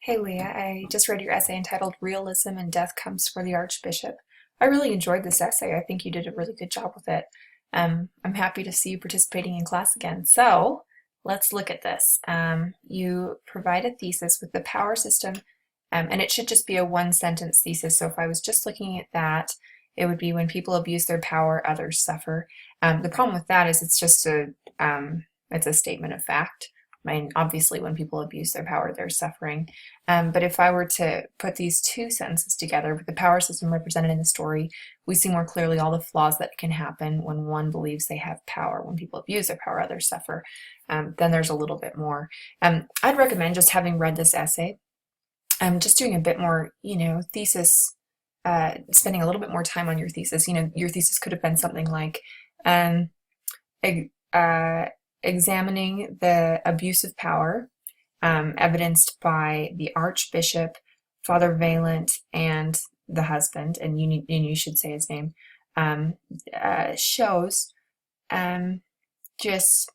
Hey Leah, I just read your essay entitled Realism and Death Comes for the Archbishop. I really enjoyed this essay. I think you did a really good job with it. I'm happy to see you participating in class again. So let's look at this. You provide a thesis with the power system, and it should just be a one sentence thesis. So if I was just looking at that, it would be when people abuse their power, others suffer. The problem with that is it's a statement of fact. I mean, obviously, when people abuse their power, they're suffering. But if I were to put these two sentences together with the power system represented in the story, we see more clearly all the flaws that can happen when one believes they have power. When people abuse their power, others suffer. Then there's a little bit more. I'd recommend just having read this essay, just doing a bit more, thesis, spending a little bit more time on your thesis. Your thesis could have been something like, um, uh, examining the abuse of power evidenced by the Archbishop, Father Valent, and the husband, and you should say his name, shows just,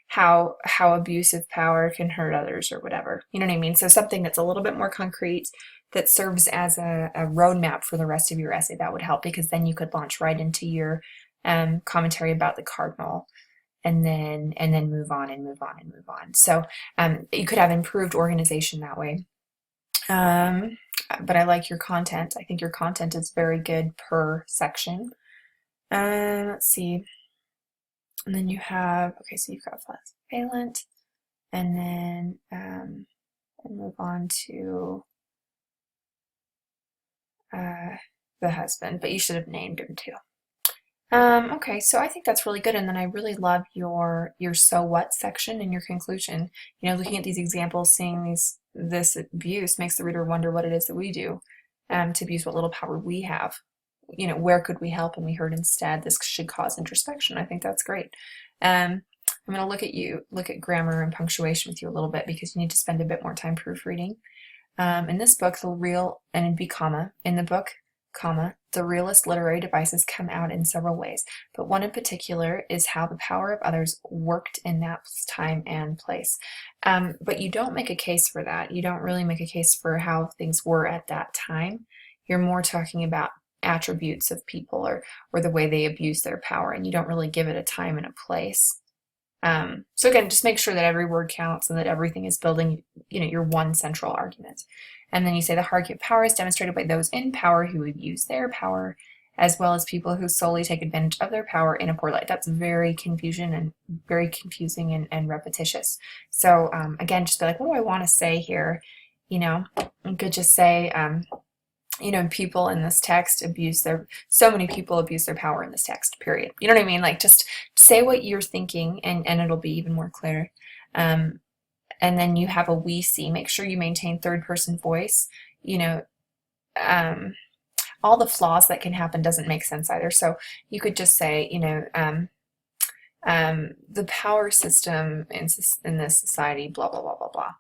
how abusive power can hurt others or whatever. You know what I mean? So something that's a little bit more concrete that serves as a roadmap for the rest of your essay, that would help, because then you could launch right into your commentary about the cardinal, and then move on and move on and move on. So you could have improved organization that way. But I like your content. I think your content is very good per section. Let's see. And then you have, okay, so you've got valent, and then move on to the husband, but you should have named him too. Okay, so I think that's really good, and then I really love your so what section and your conclusion. Looking at these examples, seeing this abuse makes the reader wonder what it is that we do to abuse what little power we have. Where could we help? And we heard instead this should cause introspection. I think that's great. I'm going to look at grammar and punctuation with you a little bit, because you need to spend a bit more time proofreading. In this book, in the book, the realist literary devices come out in several ways, but one in particular is how the power of others worked in that time and place. But you don't make a case for that. You don't really make a case for how things were at that time. You're more talking about attributes of people, or the way they abuse their power, and you don't really give it a time and a place. So again, just make sure that every word counts and that everything is building, your one central argument. And then you say the hierarchy of power is demonstrated by those in power who abuse their power, as well as people who solely take advantage of their power in a poor light. That's very confusing and repetitious. So again, just be like, what do I want to say here? You could just say, people in this text so many people abuse their power in this text, period. You know what I mean? Like, just say what you're thinking, and it'll be even more clear. And then you have a we see. Make sure you maintain third person voice. All the flaws that can happen doesn't make sense either. So you could just say, the power system in this society, blah, blah, blah, blah, blah.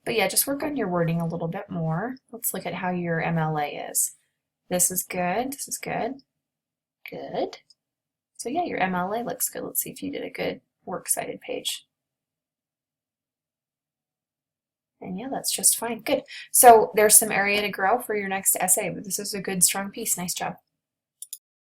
But yeah, just work on your wording a little bit more. Let's look at how your MLA is. This is good. This is good. Good. So yeah, your MLA looks good. Let's see if you did a good works cited page. And yeah, that's just fine. Good. So there's some area to grow for your next essay, but this is a good, strong piece. Nice job.